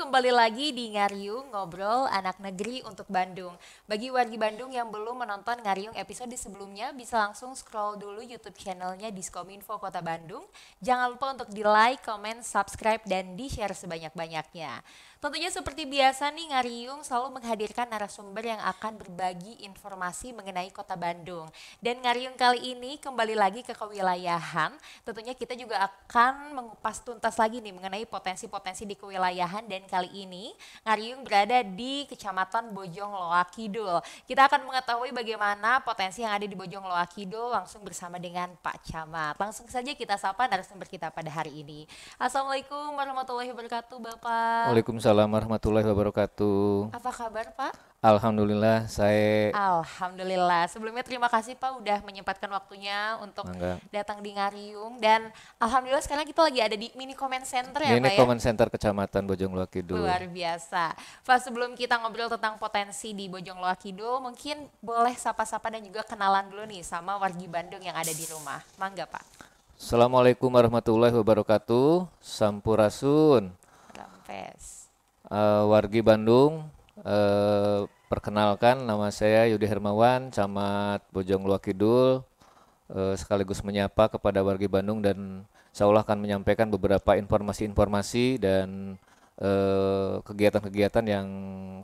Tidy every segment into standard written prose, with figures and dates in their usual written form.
kembali lagi di Ngariung Ngobrol Anak Negeri untuk Bandung. Bagi wargi Bandung yang belum menonton Ngariung episode sebelumnya, bisa langsung scroll dulu YouTube channelnya Diskominfo Kota Bandung. Jangan lupa untuk di like, comment, subscribe, dan di-share sebanyak-banyaknya. Tentunya seperti biasa nih, Ngariung selalu menghadirkan narasumber yang akan berbagi informasi mengenai Kota Bandung. Dan Ngariung kali ini kembali lagi ke kewilayahan. Tentunya kita juga akan mengupas tuntas lagi nih mengenai potensi-potensi di kewilayahan, dan kali ini Ngariung berada di Kecamatan Bojong Loa Kidul. Kita akan mengetahui bagaimana potensi yang ada di Bojong Loa Kidul langsung bersama dengan Pak Camat. Langsung saja kita sapa narasumber kita pada hari ini. Assalamualaikum warahmatullahi wabarakatuh, Bapak. Waalaikumsalam warahmatullahi wabarakatuh. Apa kabar, Pak? Alhamdulillah, saya Alhamdulillah. Sebelumnya terima kasih Pak udah menyempatkan waktunya untuk Mangga. datang di Ngariung, dan alhamdulillah sekarang kita lagi ada di mini comment center ya Ini Pak ya. Command Center Kecamatan Bojong Loa Kidul. Luar biasa. Pak, sebelum kita ngobrol tentang potensi di Bojong Loa Kidul, mungkin boleh sapa-sapa dan juga kenalan dulu nih sama wargi Bandung yang ada di rumah. Mangga Pak. Assalamualaikum warahmatullahi wabarakatuh. Sampurasun. Rampes. Wargi Bandung, perkenalkan nama saya Yudi Hermawan, Camat Bojong Loa Kidul. Sekaligus menyapa kepada wargi Bandung dan insya Allah akan menyampaikan beberapa informasi-informasi dan kegiatan-kegiatan yang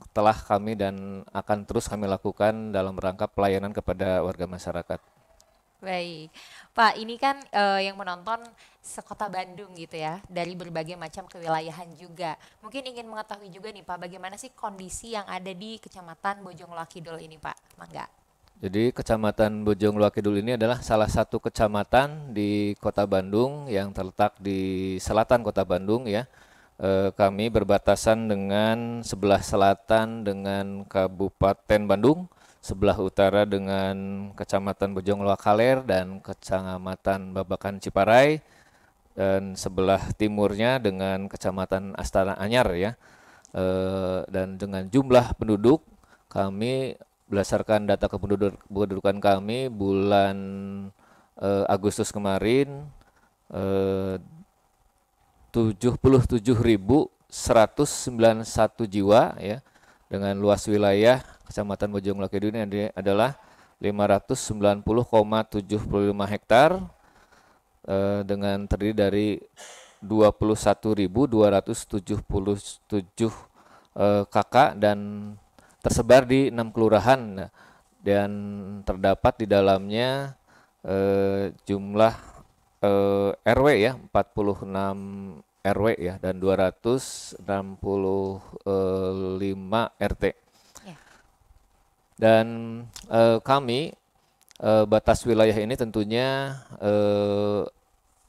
telah kami dan akan terus kami lakukan dalam rangka pelayanan kepada warga masyarakat. Baik, Pak, ini kan yang menonton sekota Bandung gitu ya, dari berbagai macam kewilayahan juga. Mungkin ingin mengetahui juga nih Pak, bagaimana sih kondisi yang ada di Kecamatan Bojong Loa Kidul ini Pak? Mangga. Jadi Kecamatan Bojong Loa Kidul ini adalah salah satu kecamatan di Kota Bandung yang terletak di selatan Kota Bandung ya. Kami berbatasan dengan sebelah selatan dengan Kabupaten Bandung, sebelah utara dengan Kecamatan Bojong Loa Kaler dan Kecamatan Babakan Ciparai, dan sebelah timurnya dengan Kecamatan Astana Anyar ya. Dan dengan jumlah penduduk kami berdasarkan data kependudukan kami bulan Agustus kemarin, 77.191 jiwa ya, dengan luas wilayah Kecamatan Bojong Loa Kidul ini adalah 590,75 hektar, dengan terdiri dari 21.277 kakak dan tersebar di 6 kelurahan, dan terdapat di dalamnya jumlah RW ya 46 RW ya dan 265 RT. Ya. Dan kami batas wilayah ini tentunya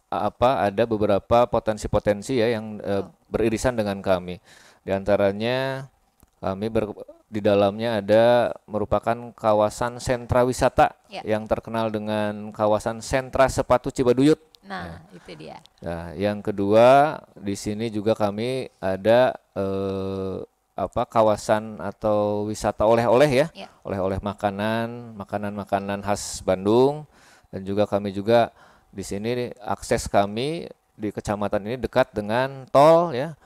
ada beberapa potensi-potensi ya yang beririsan dengan kami. Di antaranya kami di dalamnya ada merupakan kawasan sentra wisata yang terkenal dengan kawasan sentra sepatu Cibaduyut. Nah, itu dia. Nah, yang kedua di sini juga kami ada kawasan atau wisata oleh-oleh ya, oleh-oleh makanan khas Bandung, dan juga kami juga di sini akses kami di kecamatan ini dekat dengan tol ya.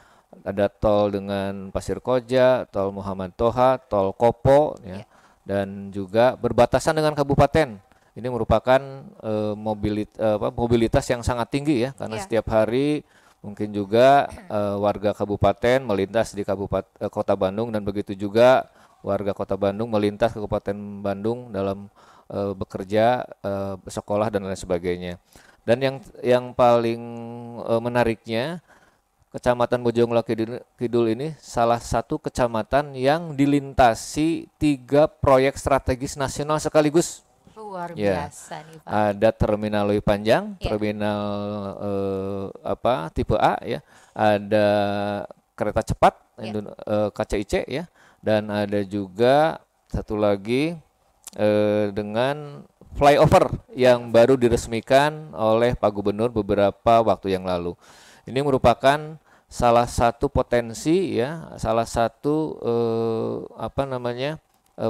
Ada tol dengan Pasir Koja, tol Muhammad Toha, tol Kopo ya, dan juga berbatasan dengan kabupaten. Ini merupakan mobilitas yang sangat tinggi ya, karena setiap hari mungkin juga warga kabupaten melintas di Kota Bandung, dan begitu juga warga Kota Bandung melintas ke Kabupaten Bandung dalam bekerja, sekolah dan lain sebagainya. Dan yang paling menariknya, Kecamatan Bojong Loa Kidul ini salah satu kecamatan yang dilintasi 3 proyek strategis nasional sekaligus. Luar biasa nih Pak. Ada terminal Lewi Panjang, terminal tipe A ya, ada kereta cepat KCIC ya, dan ada juga satu lagi dengan flyover yang baru diresmikan oleh Pak Gubernur beberapa waktu yang lalu. Ini merupakan salah satu potensi ya, salah satu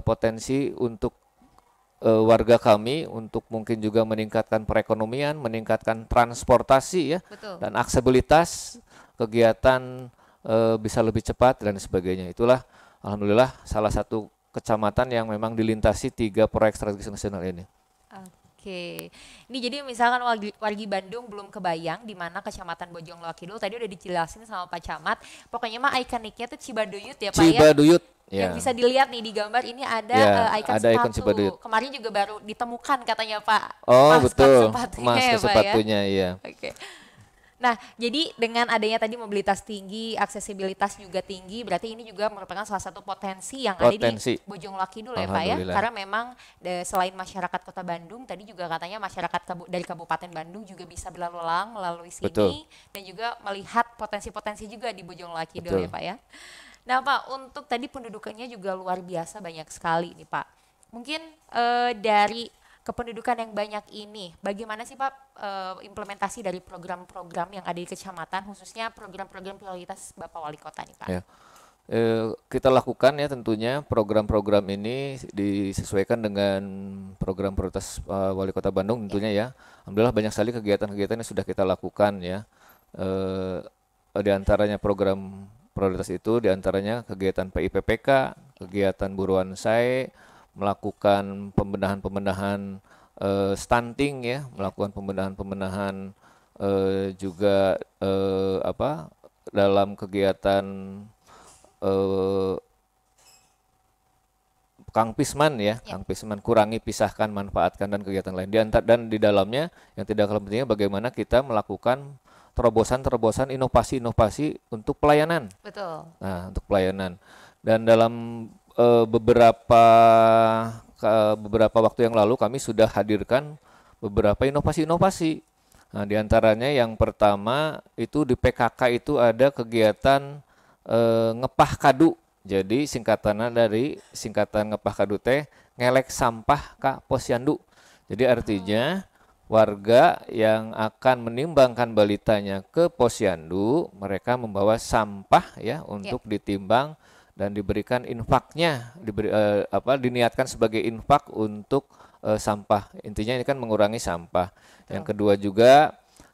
potensi untuk warga kami untuk mungkin juga meningkatkan perekonomian, meningkatkan transportasi ya, dan aksesibilitas kegiatan bisa lebih cepat dan sebagainya. Itulah alhamdulillah salah satu kecamatan yang memang dilintasi 3 proyek strategis nasional ini. Oke, ini jadi misalkan wargi Bandung belum kebayang di mana Kecamatan Bojongloa Kidul tadi udah dijelasin sama Pak Camat. Pokoknya mah ikoniknya tuh Cibaduyut ya Pak ya. Cibaduyut, Yang ya, bisa dilihat nih di gambar ini ada ya ikon ada ikon sepatu. Cibaduyut. Kemarin juga baru ditemukan katanya Pak Oh maskot betul, sepatunya mas ya ke Pak ya. sepatunya, iya. Oke. Nah, jadi dengan adanya tadi mobilitas tinggi, aksesibilitas juga tinggi, berarti ini juga merupakan salah satu potensi yang ada di Potensi, Bojongloa Kidul ya Pak ya. alhamdulillah. Karena memang selain masyarakat Kota Bandung, tadi juga katanya masyarakat dari Kabupaten Bandung juga bisa berlalu lalang melalui Betul, sini dan juga melihat potensi-potensi juga di Bojongloa Kidul ya betul. Pak ya. Nah Pak, untuk tadi pendudukannya juga luar biasa banyak sekali nih Pak. Mungkin dari kependudukan yang banyak ini, bagaimana sih Pak implementasi dari program-program yang ada di kecamatan, khususnya program-program prioritas Bapak Wali Kota nih Pak? Ya. Kita lakukan ya tentunya program-program ini disesuaikan dengan program prioritas Wali Kota Bandung Ya, tentunya ya. Alhamdulillah banyak sekali kegiatan-kegiatan yang sudah kita lakukan ya. Eh, di antaranya program prioritas itu, di antaranya kegiatan PIPPK, kegiatan buruan SAE, melakukan pembenahan-pembenahan stunting ya, ya, melakukan pembenahan-pembenahan juga dalam kegiatan eh, Kang Pisman ya, ya, Kang Pisman kurangi, pisahkan, manfaatkan dan kegiatan lain. Dan di dalamnya yang tidak kalah pentingnya bagaimana kita melakukan terobosan-terobosan inovasi-inovasi untuk pelayanan. betul. Nah, untuk pelayanan. Dan dalam beberapa waktu yang lalu kami sudah hadirkan beberapa inovasi-inovasi. Nah, di antaranya yang pertama itu di PKK itu ada kegiatan ngepah kadu. Jadi singkatan ngepah kadu teh ngelek sampah ka posyandu. Jadi artinya warga yang akan menimbangkan balitanya ke posyandu, mereka membawa sampah ya Ya, untuk ditimbang dan diberikan infaknya, diniatkan sebagai infak untuk sampah. Intinya ini kan mengurangi sampah. betul. Yang kedua juga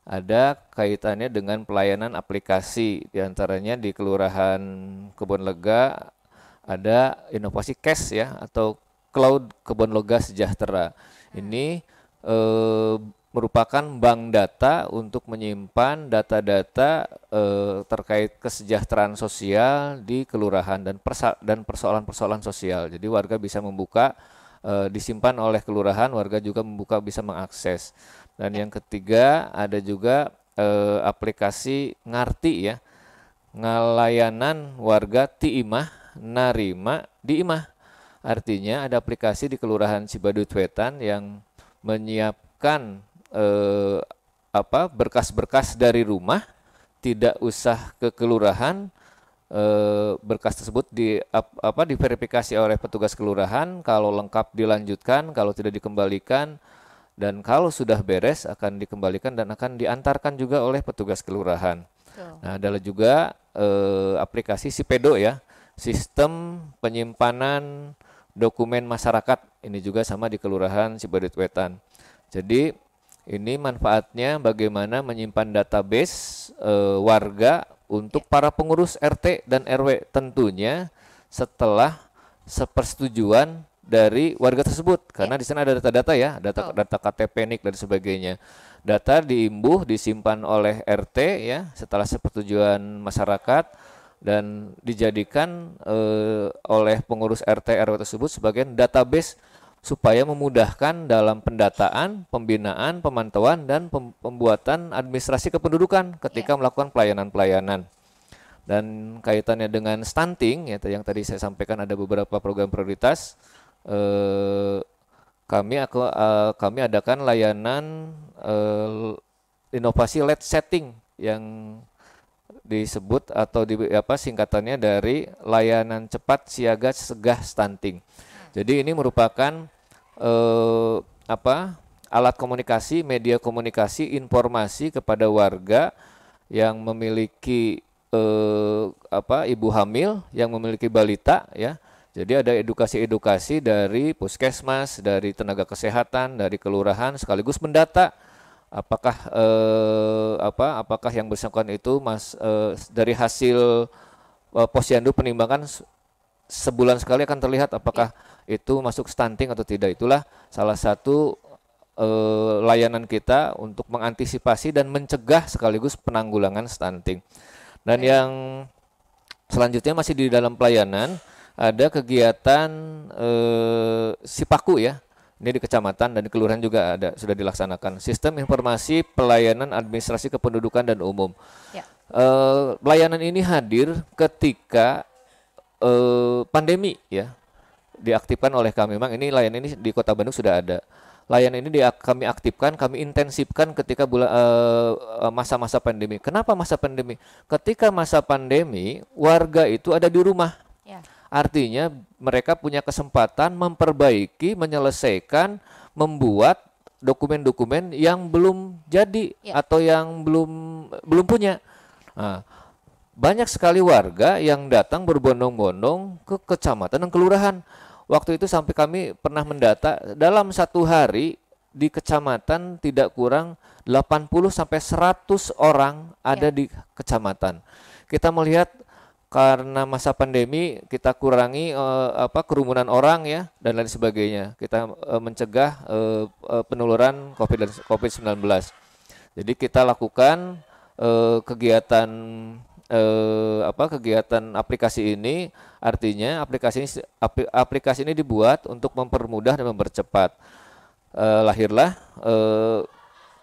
ada kaitannya dengan pelayanan aplikasi, diantaranya di Kelurahan Kebonlega ada inovasi cash ya atau Cloud Kebonlega Sejahtera. Ini merupakan bank data untuk menyimpan data-data terkait kesejahteraan sosial di kelurahan dan persoalan-persoalan sosial. Jadi warga bisa membuka, disimpan oleh kelurahan, warga juga membuka bisa mengakses. Dan Ya, yang ketiga ada juga aplikasi ngarti ya, ngalayanan warga ti imah narima di imah. Artinya ada aplikasi di Kelurahan Cibaduyut Wetan yang menyiapkan berkas-berkas dari rumah, tidak usah ke kelurahan. Berkas tersebut diverifikasi oleh petugas kelurahan, kalau lengkap dilanjutkan, kalau tidak dikembalikan, dan kalau sudah beres akan dikembalikan dan akan diantarkan juga oleh petugas kelurahan. betul. Nah, adalah juga aplikasi Sipedo ya, sistem penyimpanan dokumen masyarakat. Ini juga sama di Kelurahan Cibaduyut Wetan. Jadi ini manfaatnya bagaimana menyimpan database warga Ya, untuk para pengurus RT dan RW, tentunya setelah sepersetujuan dari warga tersebut, ya, karena di sana ada data-data ya, betul. data KTP NIK dan sebagainya. Data diimbuh, disimpan oleh RT ya setelah sepersetujuan masyarakat dan dijadikan oleh pengurus RT RW tersebut sebagai database supaya memudahkan dalam pendataan, pembinaan, pemantauan dan pembuatan administrasi kependudukan Ya, ketika melakukan pelayanan-pelayanan. Dan kaitannya dengan stunting ya, yang tadi saya sampaikan ada beberapa program prioritas. eh, kami adakan layanan inovasi LED setting yang disebut atau singkatannya dari layanan cepat siaga cegah stunting. Jadi ini merupakan eh, alat komunikasi, media komunikasi, informasi kepada warga yang memiliki ibu hamil, yang memiliki balita ya. Jadi ada edukasi-edukasi dari puskesmas, dari tenaga kesehatan, dari kelurahan, sekaligus mendata apakah apakah yang bersangkutan itu dari hasil posyandu penimbangan sebulan sekali akan terlihat apakah itu masuk stunting atau tidak. Itulah salah satu layanan kita untuk mengantisipasi dan mencegah sekaligus penanggulangan stunting. Dan yang selanjutnya masih di dalam pelayanan ada kegiatan Sipaku ya. Ini di kecamatan dan di kelurahan juga ada sudah dilaksanakan. Sistem informasi pelayanan administrasi kependudukan dan umum. Ya. Layanan ini hadir ketika pandemi ya diaktifkan oleh kami. Memang ini layanan ini di Kota Bandung sudah ada. Layanan ini kami aktifkan, kami intensifkan ketika masa-masa pandemi. Kenapa masa pandemi? Ketika masa pandemi, warga itu ada di rumah. Ya. Artinya mereka punya kesempatan memperbaiki, menyelesaikan, membuat dokumen-dokumen yang belum jadi atau yang belum punya. Nah, banyak sekali warga yang datang berbondong-bondong ke kecamatan dan kelurahan. Waktu itu sampai kami pernah mendata dalam satu hari di kecamatan tidak kurang 80 sampai 100 orang ada di kecamatan. Kita melihat karena masa pandemi kita kurangi kerumunan orang ya dan lain sebagainya. Kita mencegah penularan COVID-19. Jadi kita lakukan kegiatan aplikasi ini, artinya aplikasi ini dibuat untuk mempermudah dan mempercepat. Lahirlah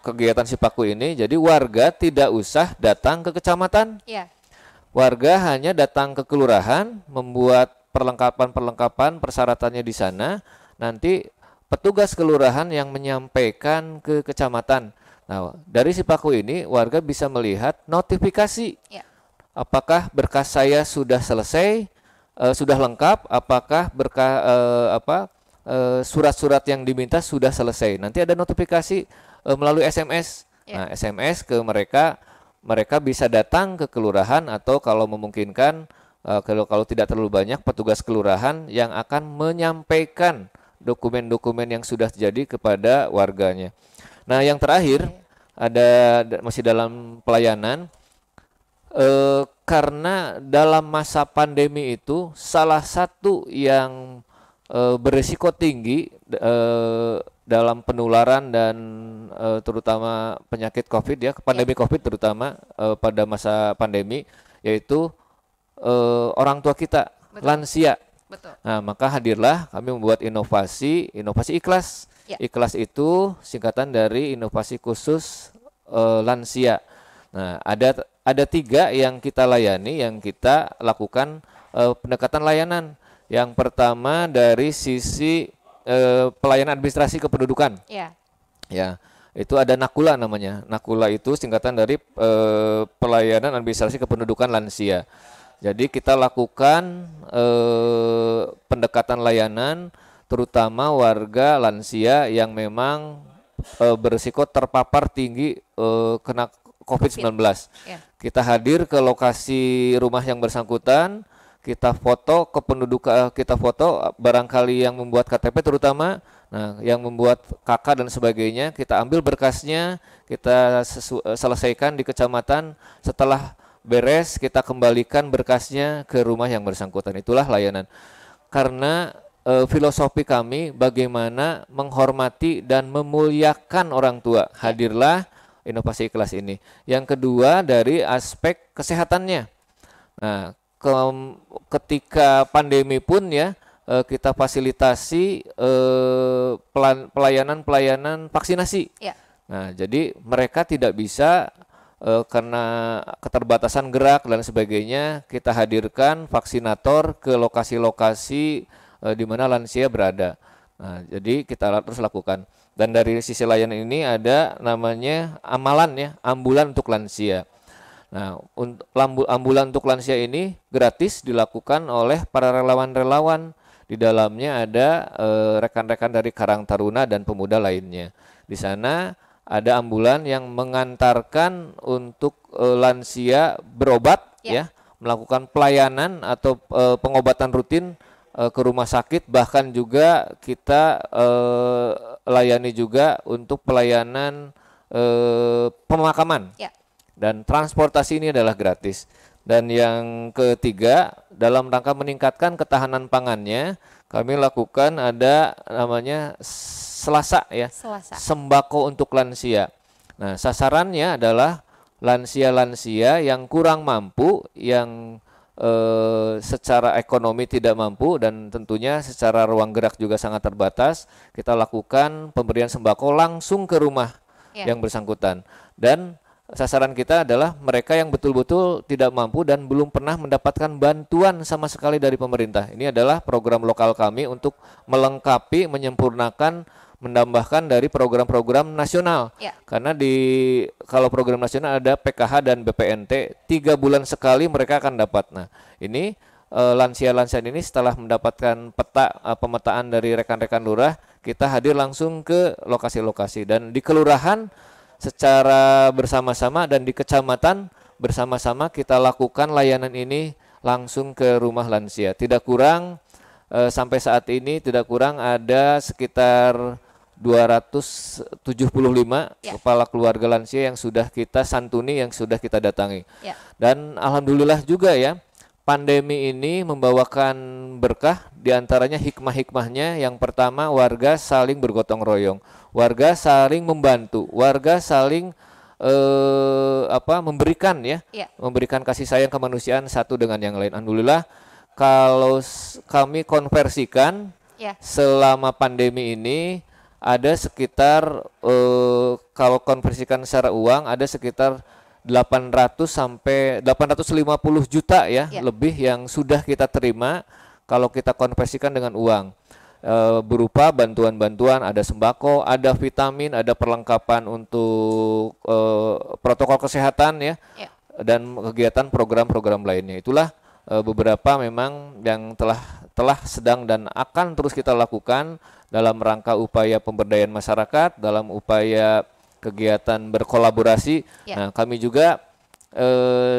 kegiatan Sipaku ini. Jadi warga tidak usah datang ke kecamatan. Ya. Warga hanya datang ke kelurahan, membuat perlengkapan persyaratannya di sana. Nanti petugas kelurahan yang menyampaikan ke kecamatan. Nah, dari Sipaku ini warga bisa melihat notifikasi. Ya. Apakah berkas saya sudah selesai, sudah lengkap, apakah surat-surat yang diminta sudah selesai. Nanti ada notifikasi melalui SMS. Ya. Nah, SMS ke mereka bisa datang ke kelurahan atau kalau memungkinkan kalau tidak terlalu banyak petugas kelurahan yang akan menyampaikan dokumen-dokumen yang sudah jadi kepada warganya. Nah, yang terakhir masih dalam pelayanan. Karena dalam masa pandemi itu salah satu yang berisiko tinggi dalam penularan dan terutama penyakit COVID ya, pandemi COVID terutama pada masa pandemi, yaitu orang tua kita, lansia. Betul. Nah, maka hadirlah kami membuat inovasi Ikhlas. Ya. Ikhlas itu singkatan dari inovasi khusus lansia. Nah, ada 3 yang kita layani, yang kita lakukan pendekatan layanan. Yang pertama dari sisi pelayanan administrasi kependudukan. Ya. Ya, itu ada Nakula namanya. Nakula itu singkatan dari pelayanan administrasi kependudukan lansia. Jadi kita lakukan pendekatan layanan terutama warga lansia yang memang berisiko terpapar tinggi kena COVID-19. Ya. Kita hadir ke lokasi rumah yang bersangkutan, kita foto barangkali yang membuat KTP terutama, nah yang membuat KK dan sebagainya, kita ambil berkasnya, kita selesaikan di kecamatan. Setelah beres, kita kembalikan berkasnya ke rumah yang bersangkutan. Itulah layanan. Karena filosofi kami bagaimana menghormati dan memuliakan orang tua. Hadirlah inovasi ikhlas ini. Yang kedua dari aspek kesehatannya. Nah, ketika pandemi pun ya kita fasilitasi pelayanan vaksinasi. Ya. Nah, jadi mereka tidak bisa karena keterbatasan gerak dan sebagainya, kita hadirkan vaksinator ke lokasi-lokasi di mana lansia berada. Nah, jadi kita terus lakukan. Dan dari sisi layanan ini ada namanya ambulan untuk lansia. Nah, ambulan untuk lansia ini gratis dilakukan oleh para relawan-relawan. Di dalamnya ada rekan-rekan dari Karang Taruna dan pemuda lainnya. Di sana ada ambulan yang mengantarkan untuk lansia berobat, ya, melakukan pelayanan atau pengobatan rutin ke rumah sakit, bahkan juga kita layani juga untuk pelayanan pemakaman. Ya. Dan transportasi ini adalah gratis. Dan yang ketiga, dalam rangka meningkatkan ketahanan pangannya, kami lakukan ada namanya Selasa ya, Selasa. sembako untuk lansia. Nah, sasarannya adalah lansia-lansia yang kurang mampu, yang secara ekonomi tidak mampu dan tentunya secara ruang gerak juga sangat terbatas. Kita lakukan pemberian sembako langsung ke rumah yang bersangkutan. Dan sasaran kita adalah mereka yang betul-betul tidak mampu dan belum pernah mendapatkan bantuan sama sekali dari pemerintah. Ini adalah program lokal kami untuk melengkapi, menyempurnakan, menambahkan dari program-program nasional. Karena kalau program nasional ada PKH dan BPNT, 3 bulan sekali mereka akan dapat. Nah, ini lansia-lansia ini setelah mendapatkan pemetaan dari rekan-rekan lurah, kita hadir langsung ke lokasi-lokasi dan di kelurahan secara bersama-sama dan di kecamatan bersama-sama kita lakukan layanan ini langsung ke rumah lansia. Tidak kurang sampai saat ini tidak kurang ada sekitar 275 kepala keluarga lansia yang sudah kita santuni, yang sudah kita datangi. Dan alhamdulillah juga ya, pandemi ini membawakan berkah, diantaranya hikmah-hikmahnya. Yang pertama, warga saling bergotong royong, warga saling membantu, warga saling memberikan memberikan kasih sayang kemanusiaan satu dengan yang lain. Alhamdulillah, kalau kami konversikan selama pandemi ini ada sekitar kalau konversikan secara uang ada sekitar 800 sampai 850 juta lebih yang sudah kita terima kalau kita konversikan dengan uang, berupa bantuan-bantuan, ada sembako, ada vitamin, ada perlengkapan untuk protokol kesehatan dan kegiatan program-program lainnya. Itulah beberapa memang yang telah sedang dan akan terus kita lakukan dalam rangka upaya pemberdayaan masyarakat, dalam upaya kegiatan berkolaborasi. Nah, kami juga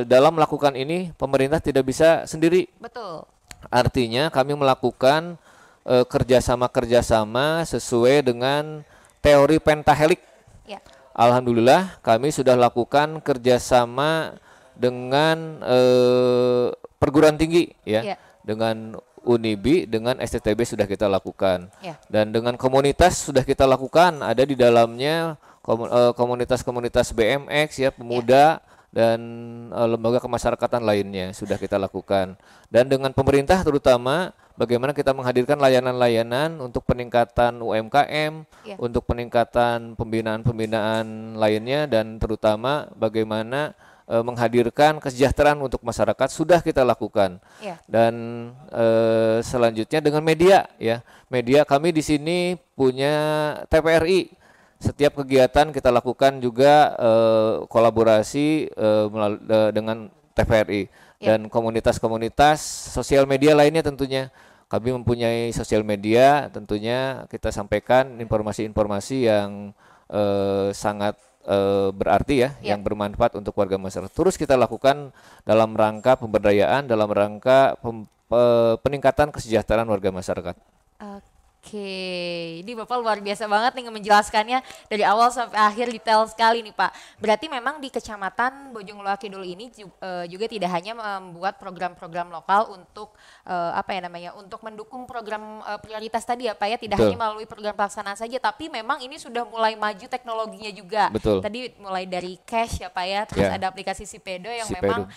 dalam melakukan ini pemerintah tidak bisa sendiri. Betul. Artinya kami melakukan kerjasama sesuai dengan teori pentahelik. Alhamdulillah kami sudah lakukan kerjasama dengan perguruan tinggi dengan Unibi, dengan STTB sudah kita lakukan, dan dengan komunitas sudah kita lakukan. Ada di dalamnya komunitas-komunitas BMX pemuda dan lembaga kemasyarakatan lainnya sudah kita lakukan. Dan dengan pemerintah terutama bagaimana kita menghadirkan layanan-layanan untuk peningkatan UMKM, untuk peningkatan pembinaan-pembinaan lainnya, dan terutama bagaimana menghadirkan kesejahteraan untuk masyarakat sudah kita lakukan. Dan selanjutnya dengan media media kami di sini punya TVRI. Setiap kegiatan kita lakukan juga kolaborasi dengan TVRI dan komunitas-komunitas sosial media lainnya. Tentunya kami mempunyai sosial media, tentunya kita sampaikan informasi-informasi yang sangat berarti yang bermanfaat untuk warga masyarakat. Terus kita lakukan dalam rangka pemberdayaan, dalam rangka peningkatan kesejahteraan warga masyarakat. Oke, ini Bapak luar biasa banget nih menjelaskannya dari awal sampai akhir, detail sekali nih Pak. Berarti memang di Kecamatan Bojongloa Kidul ini juga tidak hanya membuat program-program lokal untuk untuk mendukung program prioritas tadi ya Pak ya, tidak hanya melalui program pelaksanaan saja, tapi memang ini sudah mulai maju teknologinya juga. Tadi mulai dari cash ya Pak ya, terus ada aplikasi Sipedo yang memang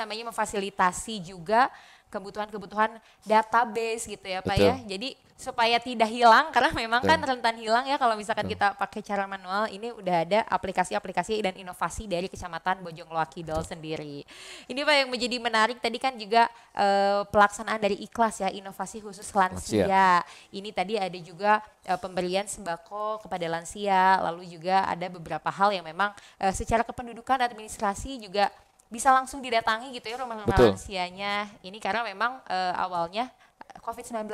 memfasilitasi juga kebutuhan-kebutuhan database gitu ya Pak ya. Jadi supaya tidak hilang, karena memang kan rentan hilang ya kalau misalkan kita pakai cara manual. Ini udah ada aplikasi-aplikasi dan inovasi dari Kecamatan Bojongloa Kidul sendiri. Ini Pak yang menjadi menarik tadi kan juga pelaksanaan dari Ikhlas ya, inovasi khusus lansia. Ini tadi ada juga pemberian sembako kepada lansia, lalu juga ada beberapa hal yang memang secara kependudukan administrasi juga bisa langsung didatangi gitu ya rumah lansianya. Ini karena memang awalnya COVID-19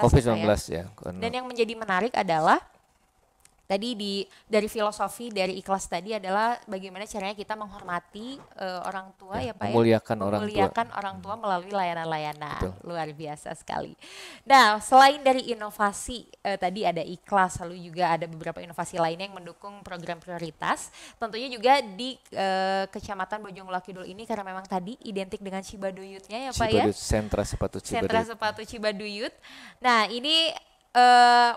ya. Dan yang menjadi menarik adalah tadi dari filosofi dari ikhlas tadi adalah bagaimana caranya kita menghormati orang tua ya Pak memuliakan ya, orang tua. memuliakan orang tua melalui layanan-layanan. Luar biasa sekali. Nah, selain dari inovasi tadi ada ikhlas, lalu juga ada beberapa inovasi lainnya yang mendukung program prioritas. Tentunya juga di Kecamatan Bojongloa Kidul ini karena memang tadi identik dengan Cibaduyutnya ya Pak ya. Cibaduyut, sentra sepatu Cibaduyut. Sentra sepatu Cibaduyut. Nah, ini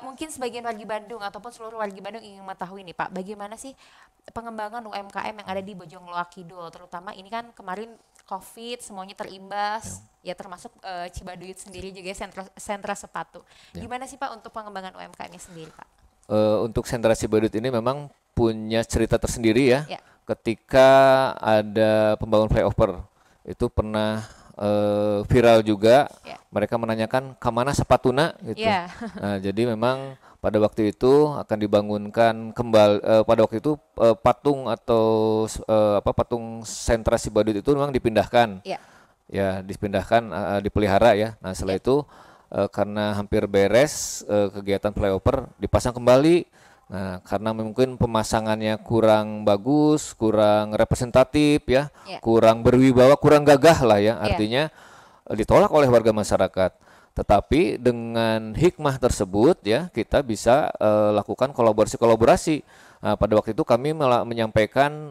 mungkin sebagian wargi Bandung ataupun seluruh wargi Bandung ingin mengetahui nih Pak, bagaimana sih pengembangan UMKM yang ada di Bojongloa Kidul, terutama ini kan kemarin COVID semuanya terimbas, ya termasuk Cibaduyut sendiri juga sentra sepatu. Gimana sih Pak untuk pengembangan UMKM-nya sendiri Pak? Untuk sentra Cibaduyut ini memang punya cerita tersendiri ya. Ya. Ketika ada pembangunan flyover itu pernah viral juga, mereka menanyakan kemana sepatuna gitu. Nah, jadi memang pada waktu itu akan dibangunkan kembali pada waktu itu patung atau patung sentra Cibaduyut itu memang dipindahkan, ya dipindahkan dipelihara ya. Nah setelah itu karena hampir beres kegiatan flyover dipasang kembali. Nah, karena mungkin pemasangannya kurang bagus, kurang representatif ya, kurang berwibawa, kurang gagah lah ya, artinya ditolak oleh warga masyarakat. Tetapi dengan hikmah tersebut ya, kita bisa lakukan kolaborasi-kolaborasi. Nah, pada waktu itu kami menyampaikan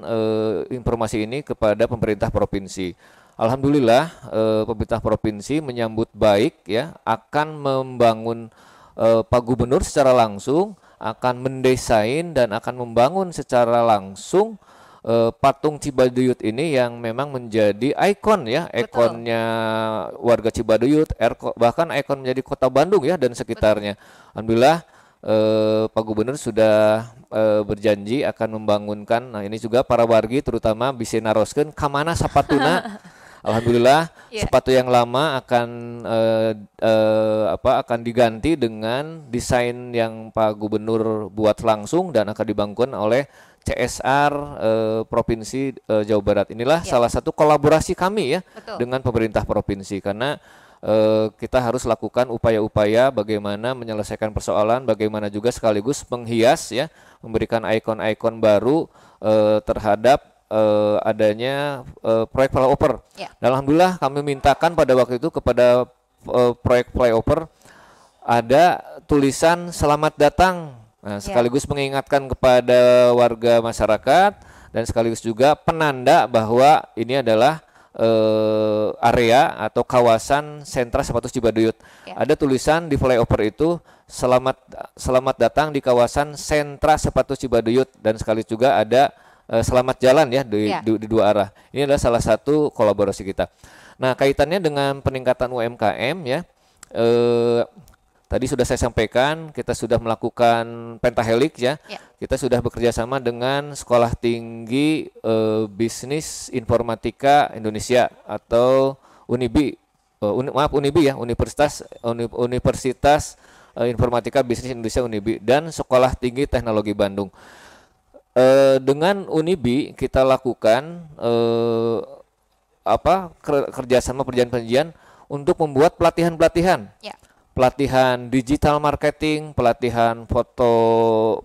informasi ini kepada pemerintah provinsi. Alhamdulillah pemerintah provinsi menyambut baik ya, akan membangun Pak Gubernur secara langsung akan mendesain dan akan membangun secara langsung patung Cibaduyut ini yang memang menjadi ikon ya, ikonnya warga Cibaduyut, bahkan ikon menjadi kota Bandung ya dan sekitarnya. Alhamdulillah Pak Gubernur sudah berjanji akan membangunkan. Nah ini juga para wargi terutama bisa naroskeun kamana sapatuna. Alhamdulillah sepatu yang lama akan diganti dengan desain yang Pak Gubernur buat langsung dan akan dibangun oleh CSR Provinsi Jawa Barat. Inilah salah satu kolaborasi kami ya dengan pemerintah provinsi, karena kita harus lakukan upaya-upaya bagaimana menyelesaikan persoalan, bagaimana juga sekaligus menghias ya, memberikan ikon-ikon baru terhadap adanya proyek flyover. Dan alhamdulillah kami mintakan pada waktu itu kepada proyek flyover ada tulisan selamat datang. Nah, sekaligus mengingatkan kepada warga masyarakat dan sekaligus juga penanda bahwa ini adalah area atau kawasan sentra sepatu Cibaduyut. Ada tulisan di flyover itu selamat datang di kawasan sentra sepatu Cibaduyut, dan sekaligus juga ada selamat jalan ya di dua arah. Ini adalah salah satu kolaborasi kita. Nah, kaitannya dengan peningkatan UMKM ya, tadi sudah saya sampaikan kita sudah melakukan pentahelix ya. Kita sudah bekerja sama dengan Sekolah Tinggi Bisnis Informatika Indonesia atau Unibi, Unibi ya, Universitas Informatika Bisnis Indonesia Unibi, dan Sekolah Tinggi Teknologi Bandung. Dengan Unibi kita lakukan kerjasama perjanjian untuk membuat pelatihan-pelatihan, pelatihan digital marketing, pelatihan foto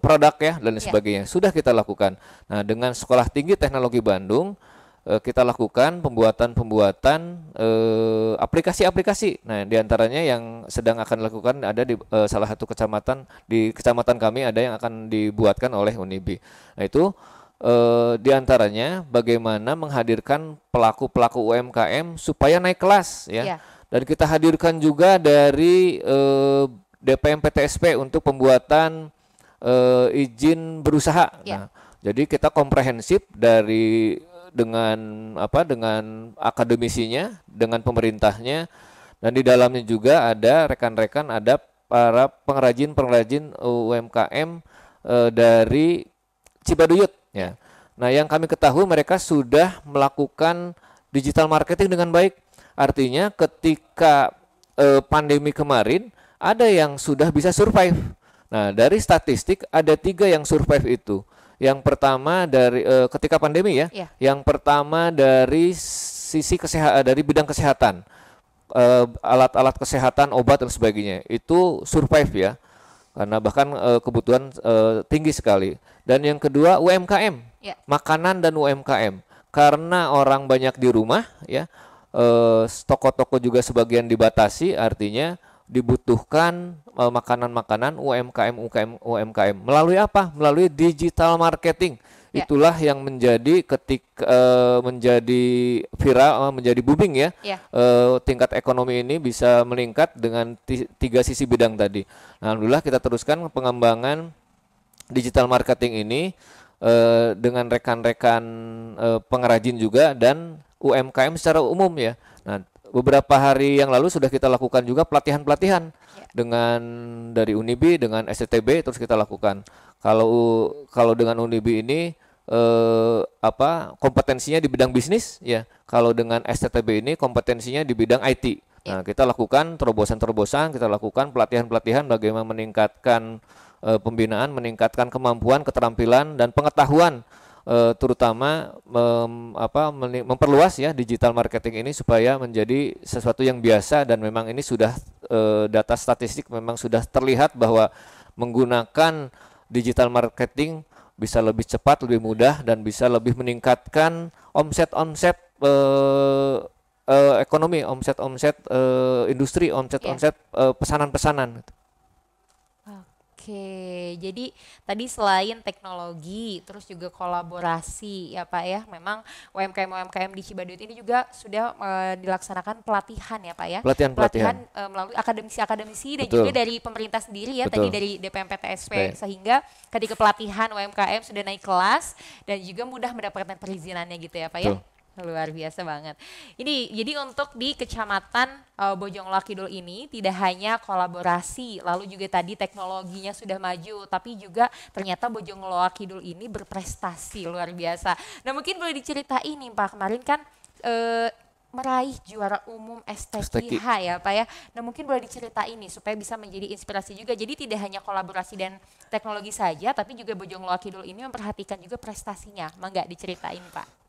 produk ya dan sebagainya. Sudah kita lakukan. Nah, dengan Sekolah Tinggi Teknologi Bandung kita lakukan pembuatan aplikasi-aplikasi. Nah, diantaranya yang sedang akan dilakukan ada di salah satu kecamatan, di kecamatan kami ada yang akan dibuatkan oleh Unibi. Nah, itu diantaranya bagaimana menghadirkan pelaku-pelaku UMKM supaya naik kelas ya. Dan kita hadirkan juga dari DPM PTSP untuk pembuatan izin berusaha. Nah, jadi kita komprehensif dengan akademisinya, dengan pemerintahnya, dan di dalamnya juga ada rekan-rekan, ada para pengrajin UMKM dari Cibaduyut ya. Nah, yang kami ketahui mereka sudah melakukan digital marketing dengan baik. Artinya ketika pandemi kemarin ada yang sudah bisa survive. Nah, dari statistik ada 3 yang survive itu. Yang pertama dari ketika pandemi ya. Yang pertama dari sisi kesehatan, dari bidang kesehatan, alat-alat kesehatan, obat dan sebagainya itu survive ya. karena bahkan kebutuhan tinggi sekali. Dan yang kedua UMKM, makanan dan UMKM, karena orang banyak di rumah ya, toko-toko juga sebagian dibatasi, artinya dibutuhkan makanan-makanan UMKM melalui apa? Melalui digital marketing. Itulah yang menjadi menjadi viral, menjadi booming ya. Tingkat ekonomi ini bisa meningkat dengan tiga sisi bidang tadi. Nah, alhamdulillah kita teruskan pengembangan digital marketing ini dengan rekan-rekan pengrajin juga dan UMKM secara umum ya. Nah, beberapa hari yang lalu sudah kita lakukan juga pelatihan-pelatihan dengan dari Unibi dengan STTB terus kita lakukan. Kalau dengan Unibi ini kompetensinya di bidang bisnis ya. Kalau dengan STTB ini kompetensinya di bidang IT. Nah, kita lakukan terobosan-terobosan, kita lakukan pelatihan-pelatihan bagaimana meningkatkan pembinaan, meningkatkan kemampuan, keterampilan dan pengetahuan, terutama memperluas ya digital marketing ini supaya menjadi sesuatu yang biasa. Dan memang ini sudah data statistik memang sudah terlihat bahwa menggunakan digital marketing bisa lebih cepat, lebih mudah, dan bisa lebih meningkatkan omset ekonomi, omset industri, omset pesanan-pesanan. Oke, jadi tadi selain teknologi, terus juga kolaborasi ya Pak ya, memang UMKM di Cibaduyut ini juga sudah dilaksanakan pelatihan ya Pak ya. Pelatihan melalui akademisi dan juga dari pemerintah sendiri ya. Tadi dari DPMPTSP, sehingga ketika pelatihan UMKM sudah naik kelas dan juga mudah mendapatkan perizinannya gitu ya Pak ya. Luar biasa banget. Ini jadi untuk di Kecamatan Bojongloa Kidul ini tidak hanya kolaborasi, lalu juga tadi teknologinya sudah maju, tapi juga ternyata Bojongloa Kidul ini berprestasi luar biasa. Nah, mungkin boleh diceritain nih Pak, kemarin kan meraih juara umum STKH ya Pak ya. Nah, mungkin boleh diceritain nih supaya bisa menjadi inspirasi juga. Jadi tidak hanya kolaborasi dan teknologi saja, tapi juga Bojongloa Kidul ini memperhatikan juga prestasinya. Mangga diceritain Pak.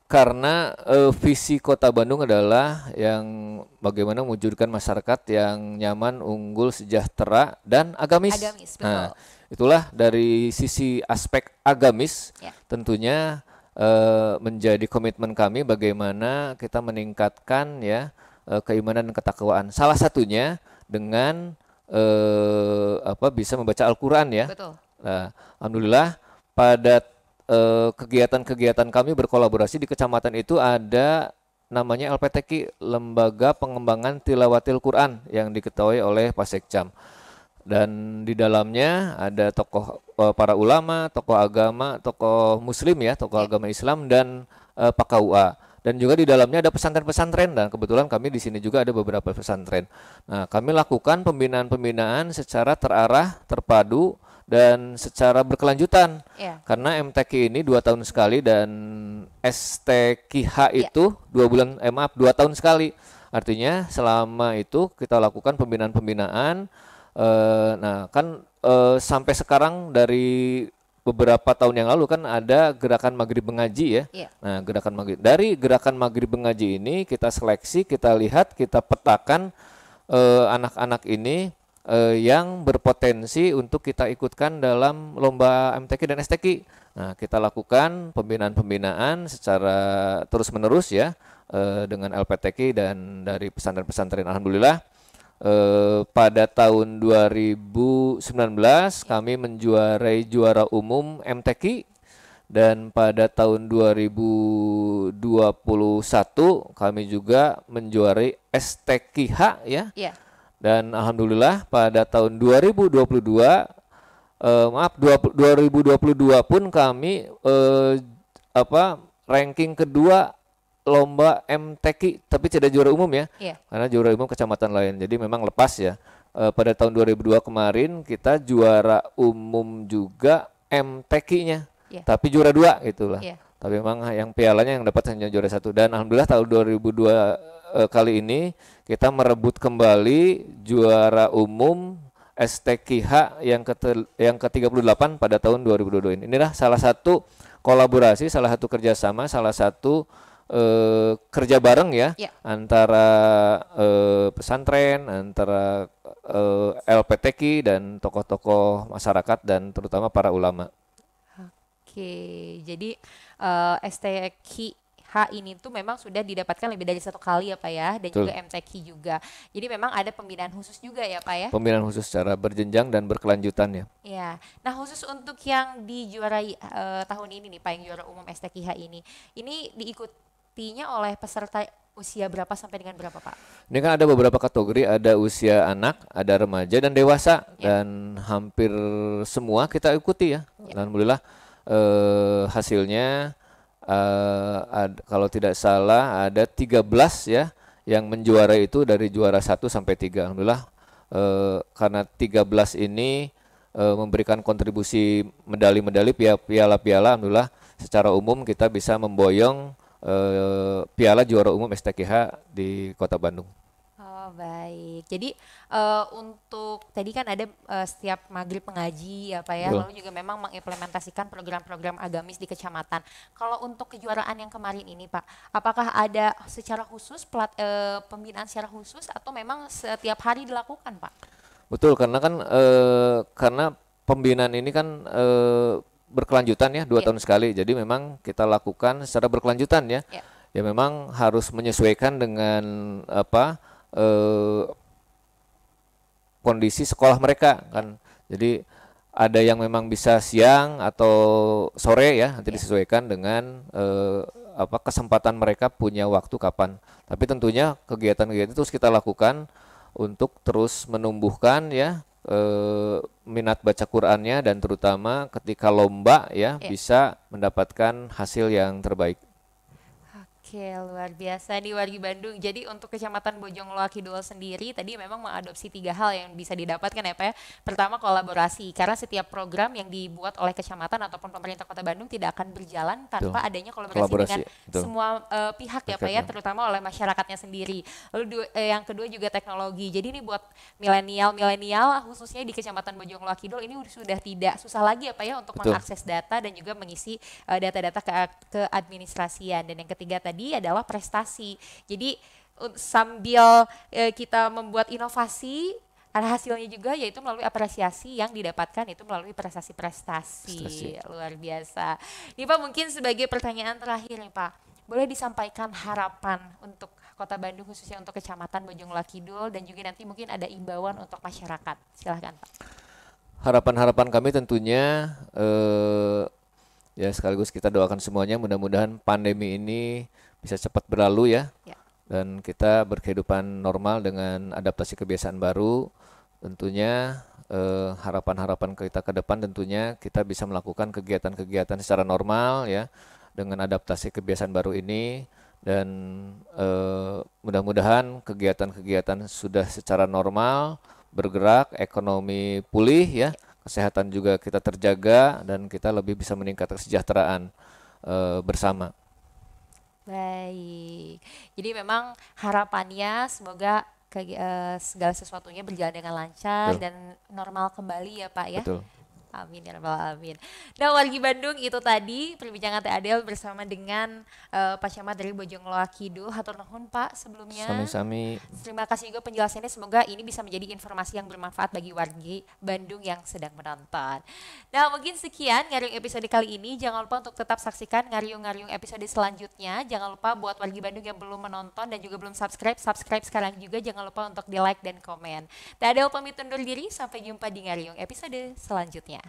Karena visi Kota Bandung adalah yang bagaimana mewujudkan masyarakat yang nyaman, unggul, sejahtera, dan agamis. Betul. Nah, itulah dari sisi aspek agamis, tentunya menjadi komitmen kami bagaimana kita meningkatkan ya keimanan dan ketakwaan. Salah satunya dengan bisa membaca Al-Quran ya. Betul. Nah, alhamdulillah pada kegiatan-kegiatan kami berkolaborasi di kecamatan itu ada namanya LPTQ, Lembaga Pengembangan Tilawatil Quran, yang diketuai oleh Pak Sekcam. Dan di dalamnya ada tokoh para ulama, tokoh agama, tokoh muslim ya, tokoh agama Islam dan Pak KUA. Dan juga di dalamnya ada pesantren-pesantren, dan kebetulan kami di sini juga ada beberapa pesantren. Nah, kami lakukan pembinaan-pembinaan secara terarah, terpadu, dan secara berkelanjutan. Karena MTQ ini 2 tahun sekali dan STKH itu 2 tahun sekali. Artinya selama itu kita lakukan pembinaan-pembinaan. Nah, kan sampai sekarang dari beberapa tahun yang lalu kan ada gerakan Maghrib Mengaji ya. Nah, dari gerakan Maghrib Mengaji ini kita seleksi, kita lihat, kita petakan anak-anak ini yang berpotensi untuk kita ikutkan dalam lomba MTQ dan STQ. Nah, kita lakukan pembinaan-pembinaan secara terus-menerus ya dengan LPTQ dan dari pesantren-pesantren. Alhamdulillah pada tahun 2019 kami menjuarai juara umum MTQ, dan pada tahun 2021 kami juga menjuarai STQH ya. Dan alhamdulillah pada tahun 2022 pun kami ranking kedua lomba MTQ, tapi tidak juara umum ya. Karena juara umum kecamatan lain. Jadi memang lepas ya. Pada tahun 2002 kemarin kita juara umum juga MTQ-nya. Tapi juara 2 gitulah. Tapi memang yang pialanya yang dapat hanya juara 1. Dan alhamdulillah tahun 2002 kali ini kita merebut kembali juara umum STKH yang ke-38 pada tahun 2022 ini. Inilah salah satu kolaborasi, salah satu kerjasama, salah satu kerja bareng ya Ya. antara pesantren, antara LPTQ dan tokoh-tokoh masyarakat dan terutama para ulama. Oke, jadi STQH ini tuh memang sudah didapatkan lebih dari 1 kali ya Pak ya, dan juga Betul. MTQ juga. Jadi memang ada pembinaan khusus juga ya Pak ya. Pembinaan khusus secara berjenjang dan berkelanjutan ya. Ya, nah khusus untuk yang dijuarai tahun ini nih Pak, yang juara umum STQH ini diikutinya oleh peserta usia berapa sampai dengan berapa Pak? Ini kan ada beberapa kategori, ada usia anak, ada remaja dan dewasa Ya, dan hampir semua kita ikuti ya. ya. Alhamdulillah hasilnya kalau tidak salah ada 13 ya yang menjuara itu dari juara 1 sampai 3. Alhamdulillah karena 13 ini memberikan kontribusi medali-medali, piala-piala. Alhamdulillah secara umum kita bisa memboyong piala juara umum STQH di Kota Bandung. Oh, baik. Jadi untuk tadi kan ada setiap maghrib mengaji ya Pak ya, Betul. lalu juga memang mengimplementasikan program-program agamis di kecamatan. Kalau untuk kejuaraan yang kemarin ini Pak, apakah ada secara khusus pembinaan secara khusus atau memang setiap hari dilakukan Pak? Betul, karena pembinaan ini kan berkelanjutan ya, dua Ya, tahun sekali. Jadi memang kita lakukan secara berkelanjutan ya. ya, Ya memang harus menyesuaikan dengan apa kondisi sekolah mereka kan. Jadi ada yang memang bisa siang atau sore ya, nanti ya. disesuaikan dengan kesempatan mereka punya waktu kapan. Tapi tentunya kegiatan-kegiatan itu terus kita lakukan untuk terus menumbuhkan ya minat baca Qur'annya dan terutama ketika lomba ya Ya. bisa mendapatkan hasil yang terbaik. Oke, luar biasa nih wargi Bandung. Jadi untuk Kecamatan Bojongloa Kidul sendiri tadi memang mengadopsi 3 hal yang bisa didapatkan ya Pak ya. Pertama kolaborasi, karena setiap program yang dibuat oleh kecamatan ataupun pemerintah Kota Bandung tidak akan berjalan Betul. tanpa adanya kolaborasi dengan Kolaborasi, betul. semua pihak ya Pak ya, Berkatnya. terutama oleh masyarakatnya sendiri. Lalu yang kedua juga teknologi. Jadi ini buat milenial khususnya di Kecamatan Bojongloa Kidul ini sudah tidak susah lagi ya Pak ya untuk Betul. mengakses data dan juga mengisi data-data ke administrasian. Dan yang ketiga tadi adalah prestasi. Jadi sambil kita membuat inovasi, ada hasilnya juga yaitu melalui apresiasi yang didapatkan itu melalui Prestasi. prestasi-prestasi. Luar biasa. Ini Pak mungkin sebagai pertanyaan terakhir nih Pak, boleh disampaikan harapan untuk Kota Bandung khususnya untuk Kecamatan Bojongloa Kidul dan juga nanti mungkin ada imbauan untuk masyarakat. Silahkan Pak. Harapan-harapan kami tentunya ya sekaligus kita doakan semuanya mudah-mudahan pandemi ini bisa cepat berlalu ya Ya. dan kita berkehidupan normal dengan adaptasi kebiasaan baru. Tentunya harapan-harapan kita ke depan tentunya kita bisa melakukan kegiatan-kegiatan secara normal ya dengan adaptasi kebiasaan baru ini dan mudah-mudahan kegiatan-kegiatan sudah secara normal bergerak, ekonomi pulih ya, kesehatan juga kita terjaga dan kita lebih bisa meningkatkan kesejahteraan bersama. Baik. Jadi memang harapannya semoga segala sesuatunya berjalan dengan lancar Betul, dan normal kembali ya Pak ya. betul. Amin ya rabbal alamin. Nah wargi Bandung itu tadi perbincangan Teh Adel bersama dengan Pak Camat dari Bojongloa Kidul. Hatur nuhun Pak sebelumnya. Sami-sami. Terima kasih juga penjelasannya. Semoga ini bisa menjadi informasi yang bermanfaat bagi wargi Bandung yang sedang menonton. Nah mungkin sekian Ngariung episode kali ini. Jangan lupa untuk tetap saksikan Ngariung-Ngariung episode selanjutnya. Jangan lupa buat wargi Bandung yang belum menonton dan juga belum subscribe, subscribe sekarang juga. Jangan lupa untuk di like dan komen. Teh Adel pamit undur diri. Sampai jumpa di Ngariung episode selanjutnya.